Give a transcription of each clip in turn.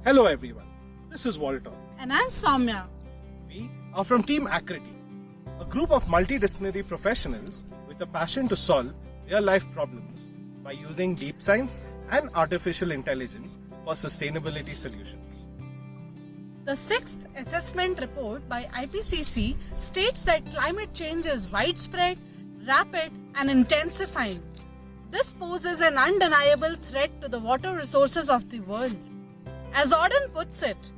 Hello everyone, this is Walter. And I'm Soumya. We are from Team Acrity, a group of multidisciplinary professionals with a passion to solve real-life problems by using deep science and artificial intelligence for sustainability solutions. The sixth assessment report by IPCC states that climate change is widespread, rapid, and intensifying. This poses an undeniable threat to the water resources of the world. As Auden puts it,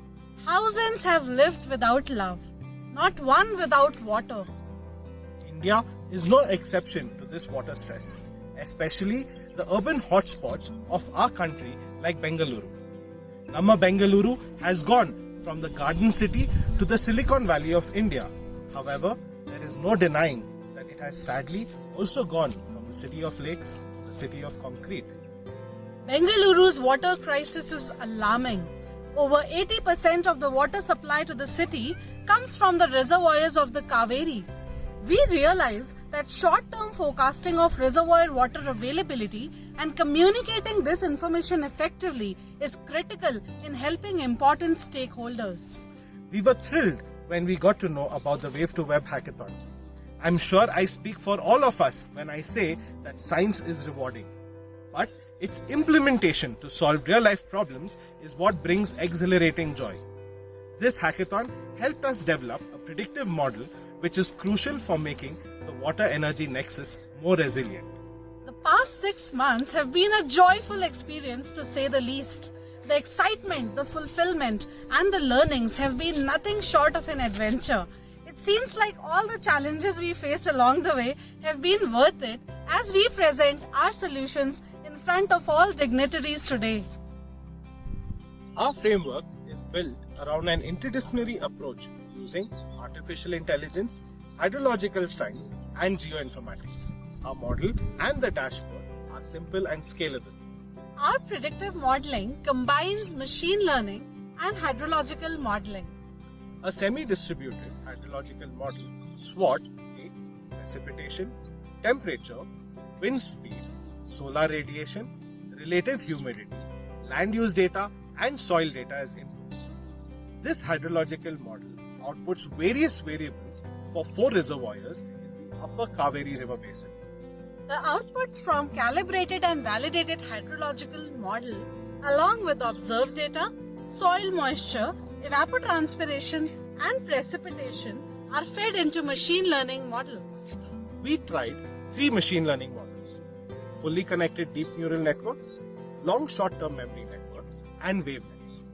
thousands have lived without love, not one without water. India is no exception to this water stress, especially the urban hotspots of our country like Bengaluru. Namma Bengaluru has gone from the Garden City to the Silicon Valley of India. However, there is no denying that it has sadly also gone from the city of lakes to the city of concrete. Bengaluru's water crisis is alarming. Over 80% of the water supply to the city comes from the reservoirs of the Kaveri. We realize that short-term forecasting of reservoir water availability and communicating this information effectively is critical in helping important stakeholders. We were thrilled when we got to know about the Wave to Web hackathon. I'm sure I speak for all of us when I say that science is rewarding. But its implementation to solve real-life problems is what brings exhilarating joy. This hackathon helped us develop a predictive model which is crucial for making the water energy nexus more resilient. The past 6 months have been a joyful experience to say the least. The excitement, the fulfillment, and the learnings have been nothing short of an adventure. It seems like all the challenges we faced along the way have been worth it as we present our solutions in front of all dignitaries today. Our framework is built around an interdisciplinary approach using artificial intelligence, hydrological science, and geoinformatics. Our model and the dashboard are simple and scalable. Our predictive modeling combines machine learning and hydrological modeling. A semi-distributed hydrological model, SWOT, takes precipitation, temperature, wind speed, solar radiation, relative humidity, land use data, and soil data as inputs. This hydrological model outputs various variables for 4 reservoirs in the upper Kaveri River Basin. The outputs from calibrated and validated hydrological model along with observed data, soil moisture, evapotranspiration and precipitation are fed into machine learning models. We tried 3 machine learning models: fully connected deep neural networks, long short-term memory networks, and wavelets.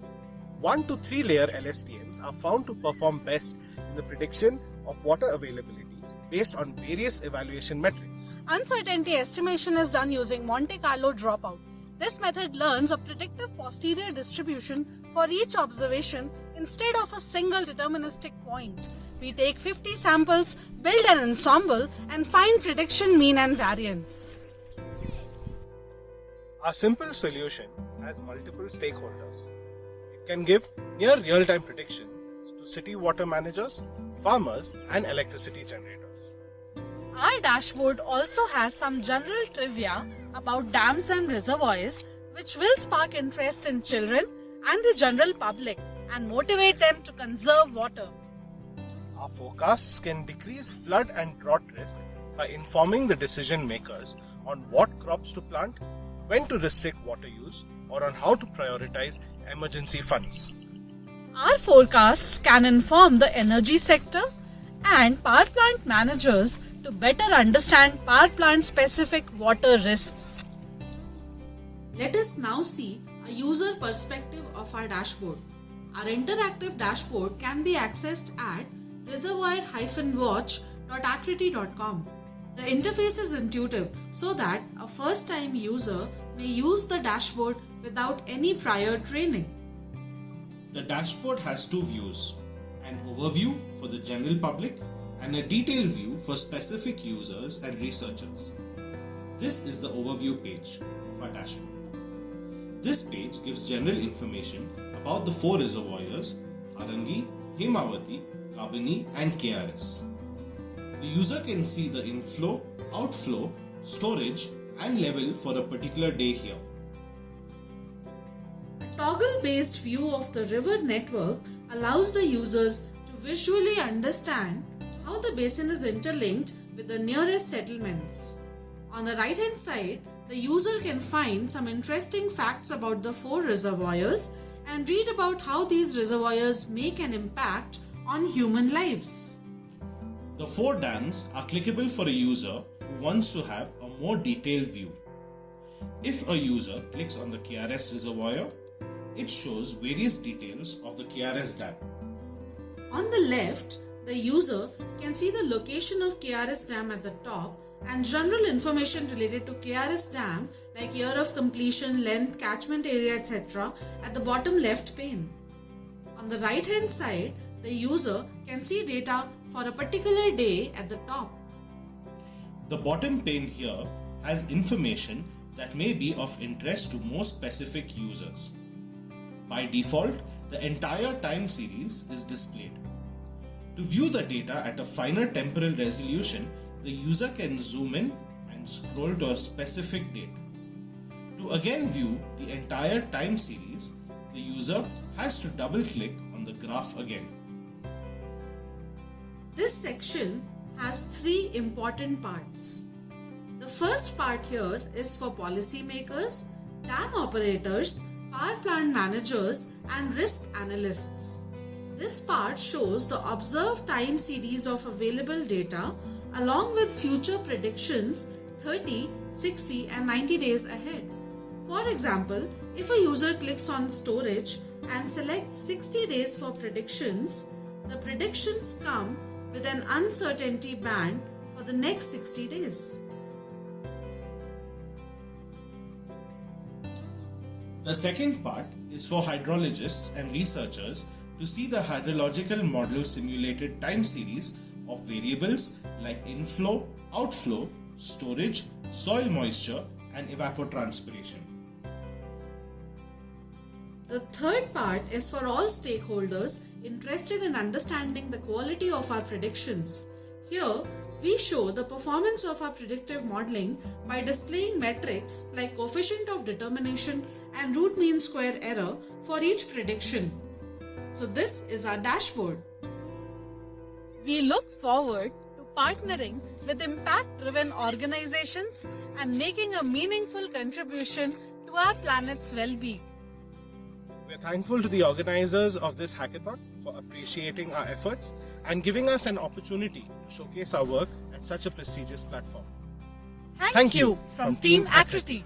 1 to 3 layer LSTMs are found to perform best in the prediction of water availability based on various evaluation metrics. Uncertainty estimation is done using Monte Carlo dropout. This method learns a predictive posterior distribution for each observation instead of a single deterministic point. We take 50 samples, build an ensemble, and find prediction mean and variance. Our simple solution has multiple stakeholders. It can give near real-time predictions to city water managers, farmers, and electricity generators. Our dashboard also has some general trivia about dams and reservoirs, which will spark interest in children and the general public and motivate them to conserve water. Our forecasts can decrease flood and drought risk by informing the decision makers on what crops to plant, when to restrict water use, or on how to prioritize emergency funds. Our forecasts can inform the energy sector and power plant managers to better understand power plant specific water risks. Let us now see a user perspective of our dashboard. Our interactive dashboard can be accessed at reservoir-watch.acrity.com. The interface is intuitive so that a first-time user may use the dashboard without any prior training. The dashboard has 2 views, an overview for the general public and a detailed view for specific users and researchers. This is the overview page of our dashboard. This page gives general information about the 4 reservoirs: Harangi, Himavati, Kabini, and KRS. The user can see the inflow, outflow, storage, and level for a particular day here. toggle-based view of the river network allows the users to visually understand how the basin is interlinked with the nearest settlements. On the right-hand side, the user can find some interesting facts about the 4 reservoirs and read about how these reservoirs make an impact on human lives. The 4 dams are clickable for a user who wants to have a more detailed view. If a user clicks on the KRS reservoir, it shows various details of the KRS dam. On the left, the user can see the location of KRS dam at the top and general information related to KRS dam like year of completion, length, catchment area, etc. at the bottom left pane. On the right hand side, the user can see data for a particular day at the top. The bottom pane here has information that may be of interest to more specific users. By default, the entire time series is displayed. To view the data at a finer temporal resolution, the user can zoom in and scroll to a specific date. To again view the entire time series, the user has to double-click on the graph again. This section has 3 important parts. The first part here is for policymakers, dam operators, power plant managers, and risk analysts. This part shows the observed time series of available data along with future predictions 30, 60, and 90 days ahead. For example, if a user clicks on storage and selects 60 days for predictions, the predictions come with an uncertainty band for the next 60 days. The second part is for hydrologists and researchers to see the hydrological model simulated time series of variables like inflow, outflow, storage, soil moisture, and evapotranspiration. The third part is for all stakeholders interested in understanding the quality of our predictions. Here, we show the performance of our predictive modeling by displaying metrics like coefficient of determination and root mean square error for each prediction. So this is our dashboard. We look forward to partnering with impact-driven organizations and making a meaningful contribution to our planet's well-being. We're thankful to the organizers of this hackathon for appreciating our efforts and giving us an opportunity to showcase our work at such a prestigious platform. Thank you from Team Akriti.